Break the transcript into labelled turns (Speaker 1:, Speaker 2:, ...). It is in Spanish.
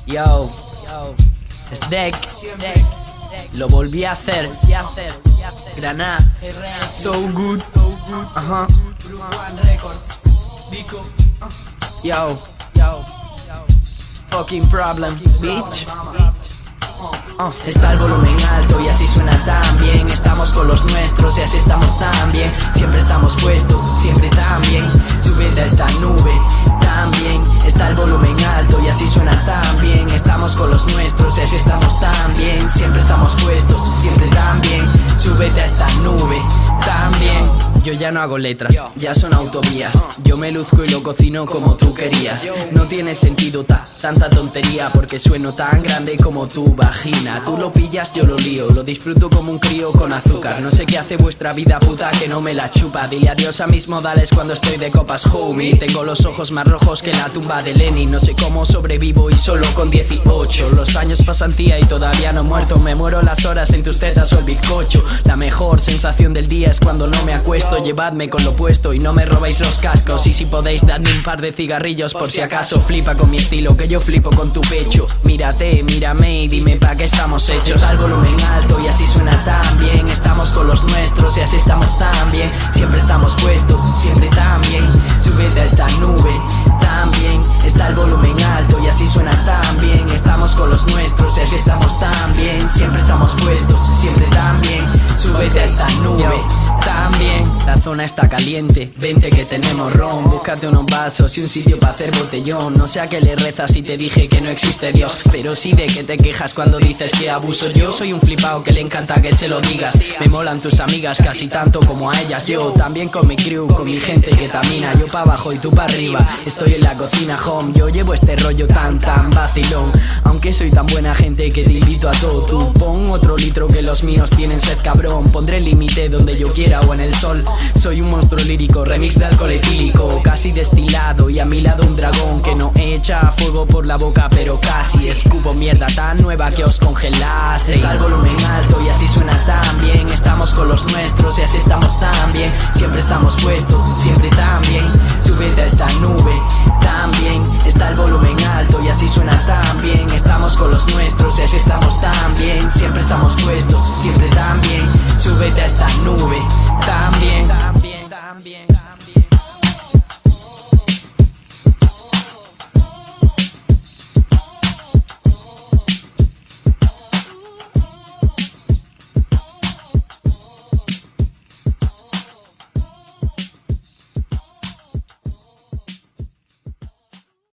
Speaker 1: Yo, es Deck, lo volví a hacer. Granada, so good, ajá. Yo, fucking problem, bitch. Está el volumen alto y así suena tan bien. Estamos con los nuestros y así estamos tan bien. Siempre estamos puestos, siempre tan bien. Súbete a esta nube, también. Está el volumen alto y así suena tan bien. Estamos con los nuestros y así estamos tan bien. Siempre estamos puestos, siempre tan bien. Súbete a esta nube, también. Yo ya no hago letras, ya son autovías. Yo me luzco y lo cocino como tú querías. No tiene sentido tanta tontería, porque sueno tan grande como tu vagina. Tú lo pillas, yo lo lío, lo disfruto como un crío con azúcar. No sé qué hace vuestra vida puta que no me la chupa. Dile adiós a mis modales cuando estoy de copas, homie. Tengo los ojos más rojos que la tumba de Lenin. No sé cómo sobrevivo y solo con 18. Los años pasan, tía, y todavía no he muerto. Me muero las horas en tus tetas o el bizcocho. La mejor sensación del día es cuando no me acuesto. Llevadme con lo puesto y no me robéis los cascos. Y si podéis, dadme un par de cigarrillos por si acaso. Flipa con mi estilo, que yo flipo con tu pecho. Mírate, mírame y dime pa' qué estamos hechos. Está el volumen alto y así suena tan bien. Estamos con los nuestros y así estamos tan bien. Siempre estamos puestos, siempre tan bien. Súbete a esta nube, también. Está el volumen alto y así suena tan bien. Estamos con los nuestros y así estamos tan bien. Siempre estamos puestos, siempre tan bien. Súbete a esta nube, también. La zona está caliente, vente que tenemos ron. Búscate unos vasos y un sitio para hacer botellón. No sé a qué le rezas si te dije que no existe Dios, pero sí de que te quejas cuando dices que abuso. Yo soy un flipao que le encanta que se lo digas. Me molan tus amigas casi tanto como a ellas. Yo también con mi crew, con mi gente que tamina. Yo pa' abajo y tú pa' arriba. Estoy en la cocina home, yo llevo este rollo tan vacilón. Aunque soy tan buena gente que te invito a todo. Tú pon otro litro que los míos tienen sed, cabrón. Pondré el límite donde yo quiera o en el sol. Soy un monstruo lírico, remix de alcohol etílico, casi destilado, y a mi lado un dragón que no echa fuego por la boca, pero casi. Escupo mierda tan nueva que os congelaste. Está el volumen alto y así suena tan bien. Estamos con los nuestros y así estamos tan bien. Siempre estamos puestos, siempre tan bien. Súbete a esta nube, también.